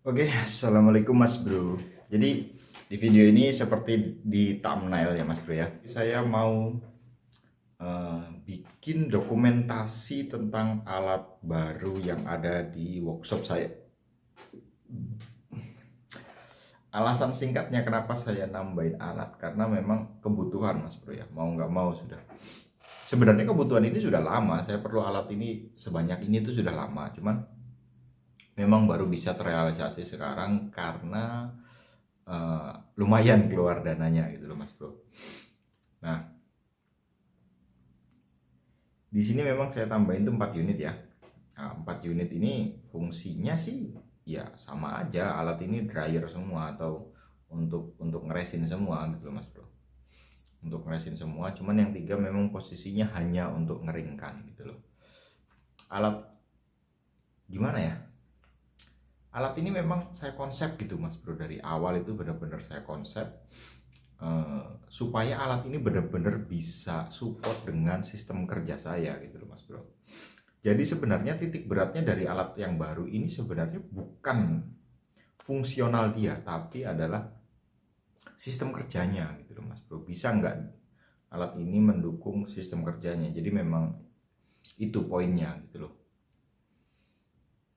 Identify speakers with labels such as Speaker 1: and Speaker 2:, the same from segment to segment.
Speaker 1: Oke, assalamualaikum Mas Bro. Jadi di video ini seperti di thumbnail ya Mas Bro ya. Saya mau bikin dokumentasi tentang alat baru yang ada di workshop saya. Alasan singkatnya kenapa saya nambahin alat karena memang kebutuhan Mas Bro ya. Mau nggak mau sudah. Sebenarnya kebutuhan ini sudah lama. Saya perlu alat ini sebanyak ini tuh sudah lama. Cuman memang baru bisa terrealisasi sekarang karena lumayan keluar dananya gitu loh Mas Bro. Nah, di sini memang saya tambahin tuh 4 unit ya. Nah, 4 unit ini fungsinya sih ya sama aja, alat ini dryer semua atau untuk ngeresin semua gitu loh Mas Bro. Untuk ngeresin semua, cuman yang tiga memang posisinya hanya untuk ngeringkan gitu loh. Alat gimana ya? Alat ini memang saya konsep gitu Mas Bro, dari awal itu benar-benar saya konsep supaya alat ini benar-benar bisa support dengan sistem kerja saya gitu loh Mas Bro. Jadi sebenarnya titik beratnya dari alat yang baru ini sebenarnya bukan fungsional dia, tapi adalah sistem kerjanya gitu loh Mas Bro. Bisa nggak alat ini mendukung sistem kerjanya? Jadi memang itu poinnya gitu loh.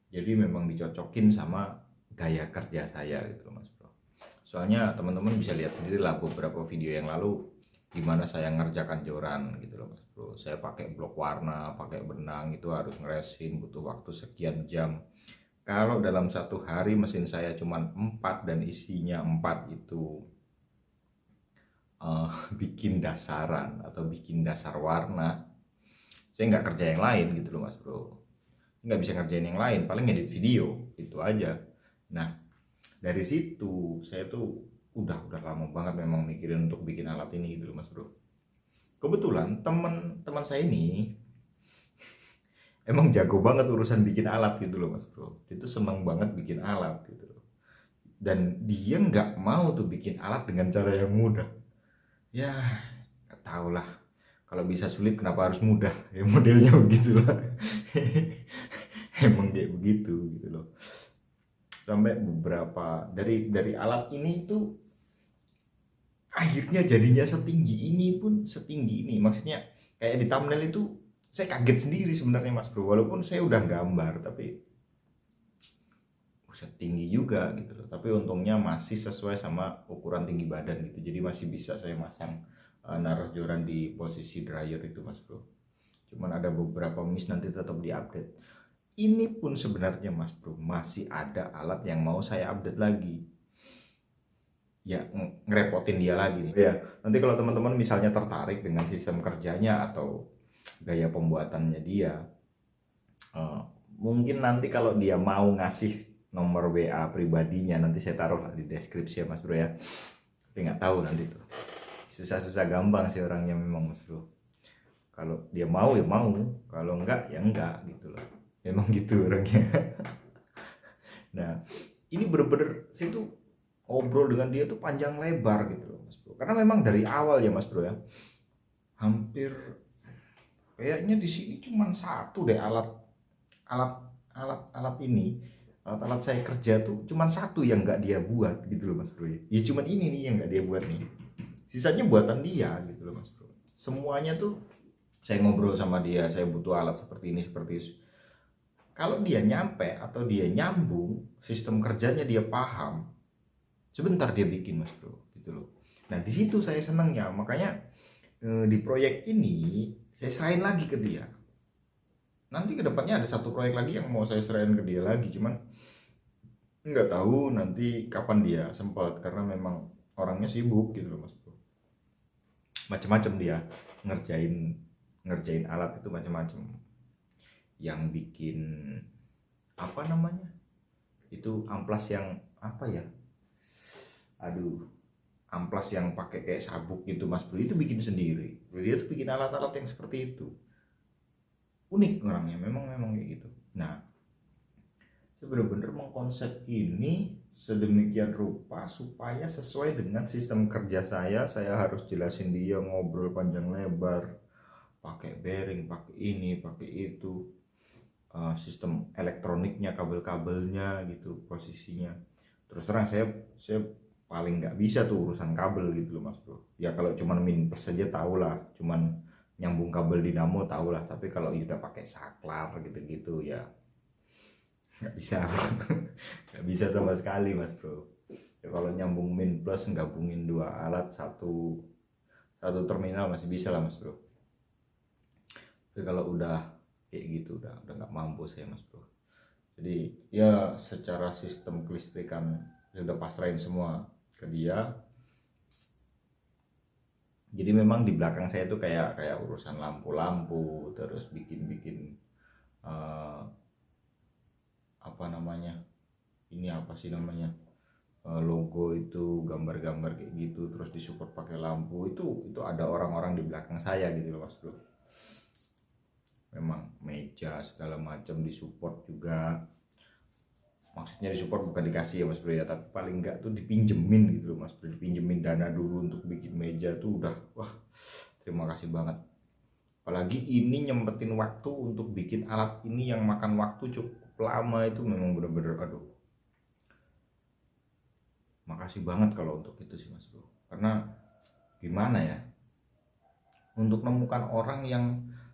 Speaker 1: Jadi memang dicocokin sama gaya kerja saya gitu loh Mas Bro. Soalnya teman-teman bisa lihat sendiri lah beberapa video yang lalu gimana saya ngerjakan joran gitu loh Mas Bro. Saya pakai blok warna, pakai benang, itu harus ngeresin, butuh waktu sekian jam. Kalau dalam satu hari mesin saya cuma 4 dan isinya 4 itu bikin dasaran atau bikin dasar warna, saya nggak kerja yang lain gitu loh Mas Bro. Nggak bisa ngerjain yang lain, paling edit video, itu aja. Nah, dari situ saya tuh udah lama banget memang mikirin untuk bikin alat ini gitu loh Mas Bro. Kebetulan teman-teman saya ini emang jago banget urusan bikin alat gitu loh Mas Bro. Dia tuh seneng banget bikin alat gitu loh. Dan dia nggak mau tuh bikin alat dengan cara yang mudah. Ya, nggak tau lah. Kalau bisa sulit kenapa harus mudah? Ya modelnya begitu lah. Emang kayak begitu gitu loh. Sampai beberapa dari alat ini tuh akhirnya jadinya setinggi ini pun setinggi ini. Maksudnya kayak di thumbnail itu saya kaget sendiri sebenarnya Mas Bro. Walaupun saya udah gambar tapi tinggi juga gitu loh. Tapi untungnya masih sesuai sama ukuran tinggi badan gitu. Jadi masih bisa saya masang naruh joran di posisi dryer itu Mas Bro. Cuman ada beberapa miss nanti tetap diupdate. Ini pun sebenarnya Mas Bro masih ada alat yang mau saya update lagi. Ya ngerepotin dia lagi nih. Ya, nanti kalau teman-teman misalnya tertarik dengan sistem kerjanya atau gaya pembuatannya dia, mungkin nanti kalau dia mau ngasih nomor WA pribadinya nanti saya taruh di deskripsi ya Mas Bro ya. Tapi nggak tahu nanti tuh. Susah-susah gampang sih orangnya memang Mas Bro. Kalau dia mau ya mau, kalau enggak ya enggak gitu loh. Memang gitu orangnya. Nah, ini bener-bener saya tuh ngobrol dengan dia tuh panjang lebar gitu loh Mas Bro. Karena memang dari awal ya Mas Bro ya. Hampir kayaknya di sini cuma satu deh alat alat alat ini, alat-alat saya kerja tuh cuman satu yang nggak dia buat gitu loh Mas Bro ya cuman ini nih yang nggak dia buat nih, sisanya buatan dia gitu loh Mas Bro. Semuanya tuh saya ngobrol sama dia, saya butuh alat seperti ini seperti itu. Kalau dia nyampe atau dia nyambung sistem kerjanya, dia paham, sebentar dia bikin Mas Bro gitu loh. Nah di situ saya senangnya, makanya di proyek ini saya serahin lagi ke dia. Nanti kedepannya ada satu proyek lagi yang mau saya serahin ke dia lagi, cuman nggak tahu nanti kapan dia sempat karena memang orangnya sibuk gitu loh Mas Bro. Macam-macam dia ngerjain ngerjain alat itu macam-macam. Yang bikin apa namanya? Itu amplas yang apa ya? Aduh, amplas yang pakai kayak sabuk gitu Mas Bro, itu bikin sendiri. Dia tuh bikin alat-alat yang seperti itu. Unik orangnya, memang kayak gitu. Nah, saya benar-benar mengkonsep ini sedemikian rupa supaya sesuai dengan sistem kerja saya. Saya harus jelasin dia, ngobrol panjang lebar, pakai bearing, pakai ini, pakai itu. sistem elektroniknya, kabel-kabelnya gitu, posisinya. Terus terang saya paling nggak bisa tuh urusan kabel gitu loh Mas Bro. Ya kalau cuman min plus saja tahu lah, cuman nyambung kabel dinamo tahu lah, tapi kalau udah pakai saklar gitu-gitu ya nggak bisa. Nggak bisa sama sekali Mas Bro. Ya, kalau nyambung min plus gabungin dua alat satu terminal masih bisa lah Mas Bro. Tapi kalau udah kayak gitu udah nggak mampu saya Mas Bro. Jadi ya secara sistem kelistrikan sudah pasrahin semua ke dia. Jadi memang di belakang saya tuh kayak urusan lampu-lampu, terus bikin apa namanya, ini apa sih namanya, logo itu, gambar-gambar kayak gitu, terus disupport pakai lampu, itu ada orang-orang di belakang saya gitu loh Mas Bro. Memang meja segala macam disupport juga, maksudnya disupport bukan dikasih ya Mas Bro ya, tapi paling enggak tuh dipinjemin gitu loh Mas Bro, dipinjemin dana dulu untuk bikin meja tuh udah wah terima kasih banget. Apalagi ini nyempetin waktu untuk bikin alat ini yang makan waktu cukup lama, itu memang bener-bener aduh, makasih banget kalau untuk itu sih Mas Bro. Karena gimana ya, untuk menemukan orang yang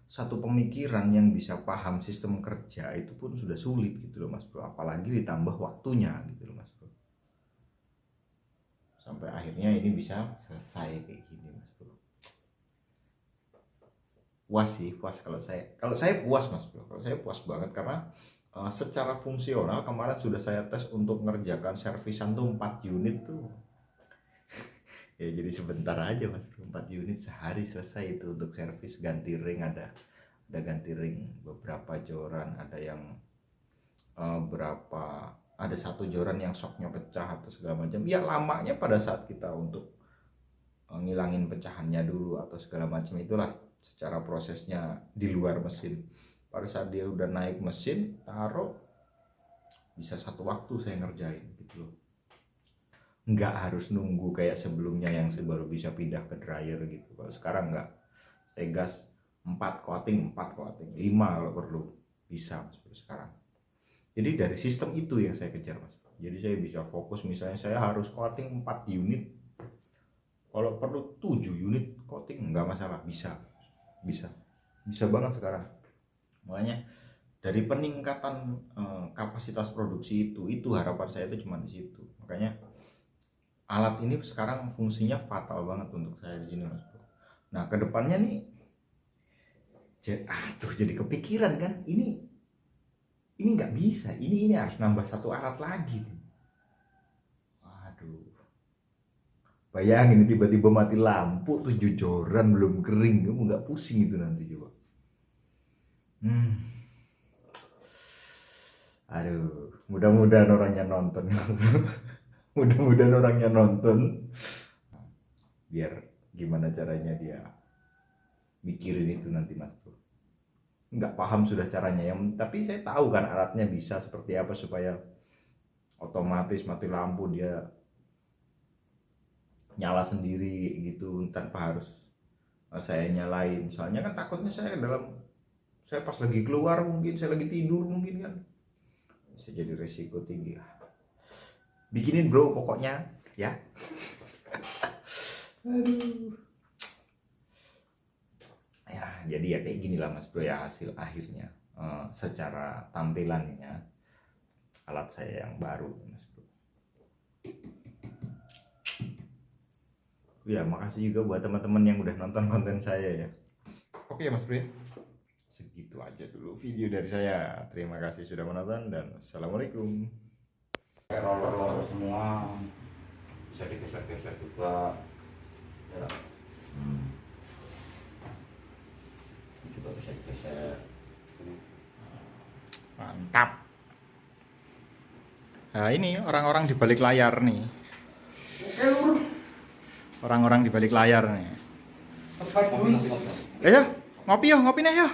Speaker 1: satu pemikiran yang bisa paham sistem kerja itu pun sudah sulit gitu loh Mas Bro, apalagi ditambah waktunya gitu loh Mas Bro, sampai akhirnya ini bisa selesai kayak gini Mas Bro. Puas sih, puas kalau saya puas Mas Bro, kalau saya puas banget karena secara fungsional kemarin sudah saya tes untuk mengerjakan servisan tuh 4 unit tuh. Ya jadi sebentar aja Mas Bro, 4 unit sehari selesai itu untuk servis, ganti ring, ada ganti ring beberapa joran, ada yang ada satu joran yang shocknya pecah atau segala macam. Ya lamanya pada saat kita untuk ngilangin pecahannya dulu atau segala macam, itulah secara prosesnya di luar mesin. Pada saat dia udah naik mesin, taruh, bisa satu waktu saya ngerjain gitu loh. Nggak harus nunggu kayak sebelumnya yang saya baru bisa pindah ke dryer gitu. Kalau sekarang nggak, saya gas 4 coating, 5 kalau perlu, bisa Mas Bro sekarang. Jadi dari sistem itu yang saya kejar Mas. Jadi saya bisa fokus, misalnya saya harus coating 4 unit, kalau perlu 7 unit coating nggak masalah, bisa banget sekarang. Makanya dari peningkatan kapasitas produksi itu harapan saya itu cuma di situ. Makanya alat ini sekarang fungsinya fatal banget untuk saya di sini Mas Bro. Nah kedepannya nih, jadi kepikiran kan, ini nggak bisa, ini harus nambah 1 alat lagi. Aduh, bayangin tiba-tiba mati lampu 7 joran belum kering, kamu nggak pusing itu nanti coba. Aduh, mudah-mudahan orangnya nonton. Mudah-mudahan orangnya nonton, biar gimana caranya dia mikirin itu nanti Mas Bro. Nggak paham sudah caranya, tapi saya tahu kan alatnya bisa seperti apa supaya otomatis mati lampu dia nyala sendiri gitu tanpa harus saya nyalain. Soalnya kan takutnya saya pas lagi keluar, mungkin saya lagi tidur mungkin kan, bisa jadi resiko tinggi. Bikinin bro pokoknya ya. Aduh. Ya jadi ya kayak gini lah Mas Bro ya hasil akhirnya. Secara tampilannya alat saya yang baru Mas Bro. Ya makasih juga buat teman-teman yang udah nonton konten saya ya. Oke Mas Bro, segitu aja dulu video dari saya. Terima kasih sudah menonton dan assalamualaikum.
Speaker 2: Roller semua bisa digeser-geser juga ya. Juga bisa digeser.
Speaker 1: Mantap. Nah ini orang-orang di balik layar nih. Orang-orang di balik layar nih.
Speaker 2: Ngopi.
Speaker 1: Ayo ngopi nih yo.